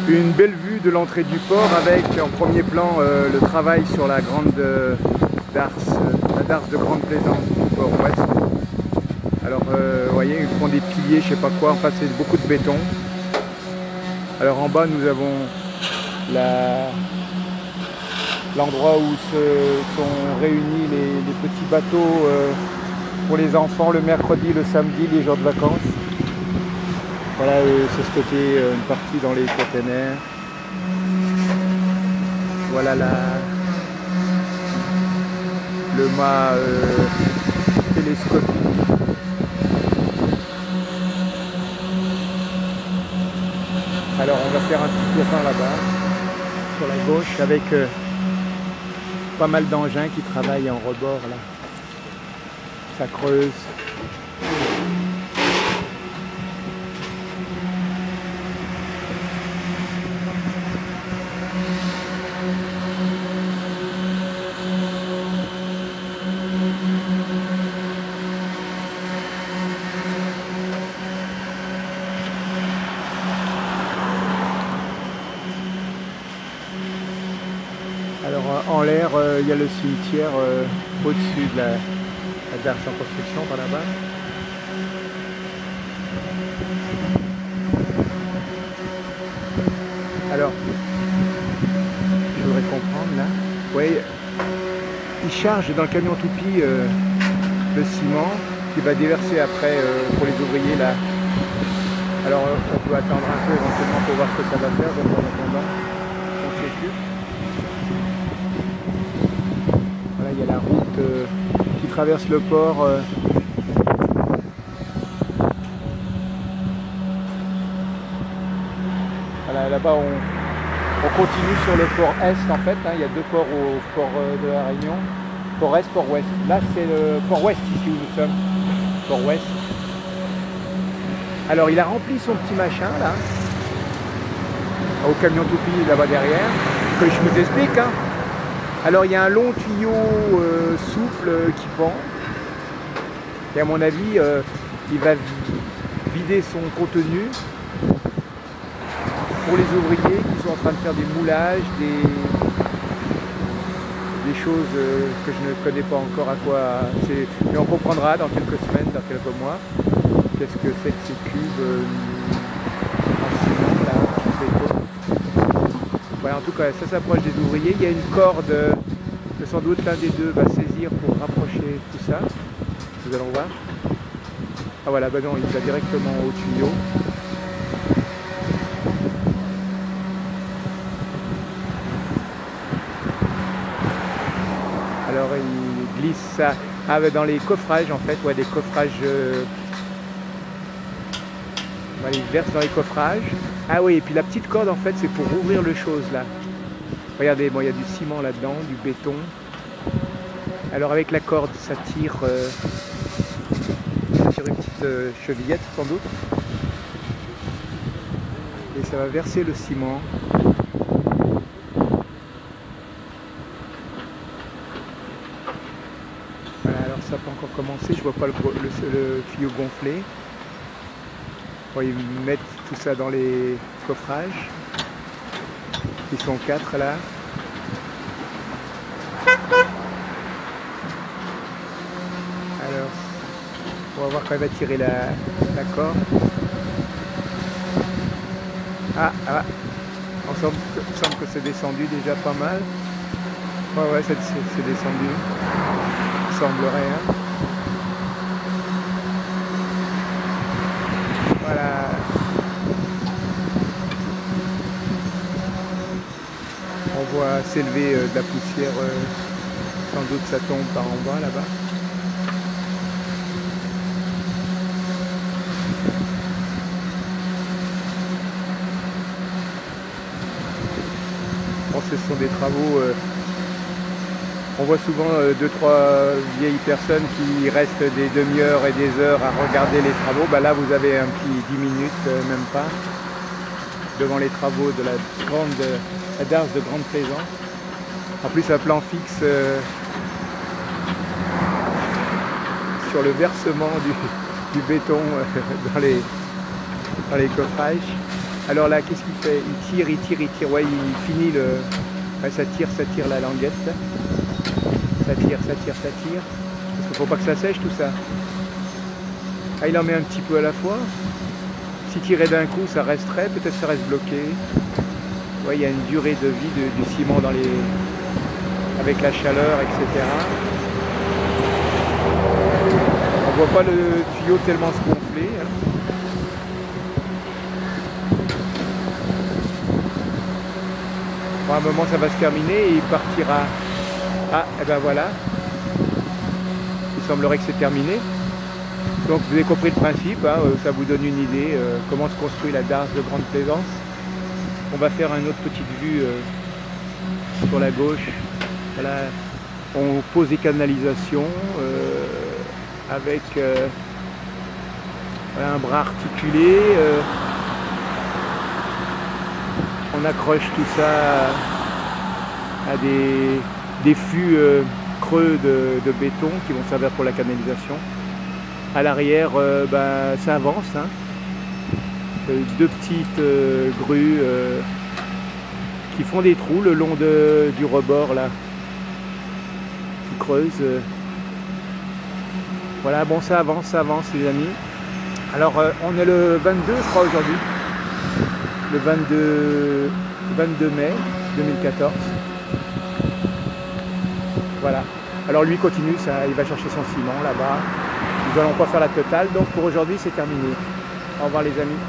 Une belle vue de l'entrée du port avec en premier plan le travail sur la grande darse, la darse de Grande Plaisance du port ouest. Alors vous voyez, ils font des piliers, je sais pas quoi, enfin c'est beaucoup de béton. Alors en bas nous avons l'endroit où se sont réunis les petits bateaux pour les enfants le mercredi, le samedi, les jours de vacances. Voilà, c'est stocké une partie dans les containers. Voilà le mât télescopique. Alors on va faire un petit tour par là-bas, sur la gauche, avec pas mal d'engins qui travaillent en rebord là. Ça creuse. Alors en l'air, il y a le cimetière au-dessus de la darse en construction par là-bas. Alors, je voudrais comprendre là. Oui, il charge dans le camion toupie le ciment qui va déverser après pour les ouvriers là. Alors on peut attendre un peu éventuellement pour voir ce que ça va faire, donc en attendant, on s'occupe. Voilà, il y a la route qui traverse le port. Voilà, là-bas on continue sur le port Est en fait, hein. Il y a deux ports au port de la Réunion. Port Est, port Ouest. Là c'est le port Ouest ici où nous sommes. Port Ouest. Alors il a rempli son petit machin là, au camion toupie là-bas derrière, que je vous explique. Hein. Alors il y a un long tuyau souple qui pend, et à mon avis il va vider son contenu pour les ouvriers qui sont en train de faire des moulages, des choses que je ne connais pas encore à quoi c'est, mais on comprendra dans quelques semaines, dans quelques mois. Qu'est-ce que c'est que ces cubes en ciment là, en béton. Voilà, en tout cas, ça s'approche des ouvriers. Il y a une corde que sans doute l'un des deux va saisir pour rapprocher tout ça. Nous allons voir. Ah voilà, bah non, il va directement au tuyau. Alors il glisse ça dans les coffrages en fait, ouais, des coffrages. Il verse dans les coffrages. Ah oui, et puis la petite corde en fait c'est pour ouvrir le chose là. Regardez, bon, il y a du ciment là-dedans, du béton. Alors avec la corde ça tire une petite chevillette sans doute. Et ça va verser le ciment. Voilà, alors ça peut encore commencer, je vois pas le tuyau gonflé. Bon, ils mettent tout ça dans les coffrages. Ils sont 4 là. Alors, on va voir quand il va tirer la corde. Ah, il semble que c'est descendu déjà pas mal. Ouais, c'est descendu. Il semblerait, hein. Voilà. On voit s'élever de la poussière, sans doute ça tombe par en bas là-bas. Bon, ce sont des travaux, on voit souvent 2-3 vieilles personnes qui restent des demi-heures et des heures à regarder les travaux. Bah là vous avez un petit 10 minutes, même pas, devant les travaux de la darse de Grande Plaisance. En plus un plan fixe sur le versement du béton dans les coffrages. Alors là, qu'est-ce qu'il fait? Il tire, il tire, il tire. Ouais, il finit le... Ouais, ça tire la languette. Là. Ça tire, ça tire, ça tire. Parce qu'il faut pas que ça sèche tout ça. Ah, il en met un petit peu à la fois. Si tirait d'un coup, ça resterait. Peut-être ça reste bloqué. Ouais, il y a une durée de vie du ciment dans les... avec la chaleur, etc. On voit pas le tuyau tellement se gonfler. Hein. Bon, à un moment, ça va se terminer et il partira. Ah, et ben voilà. Il semblerait que c'est terminé. Donc vous avez compris le principe, hein, ça vous donne une idée comment se construit la darse de Grande Plaisance. On va faire une autre petite vue sur la gauche. Voilà, on pose des canalisations avec voilà, un bras articulé. On accroche tout ça à des fûts creux de béton qui vont servir pour la canalisation. À l'arrière, ça avance. Hein. Deux petites grues qui font des trous le long du rebord là, qui creusent. Voilà, bon, ça avance les amis. Alors on est le 22 je crois aujourd'hui, le 22 mai 2014. Voilà. Alors lui continue, ça, il va chercher son ciment là-bas. Nous n'allons pas faire la totale, donc pour aujourd'hui c'est terminé. Au revoir les amis.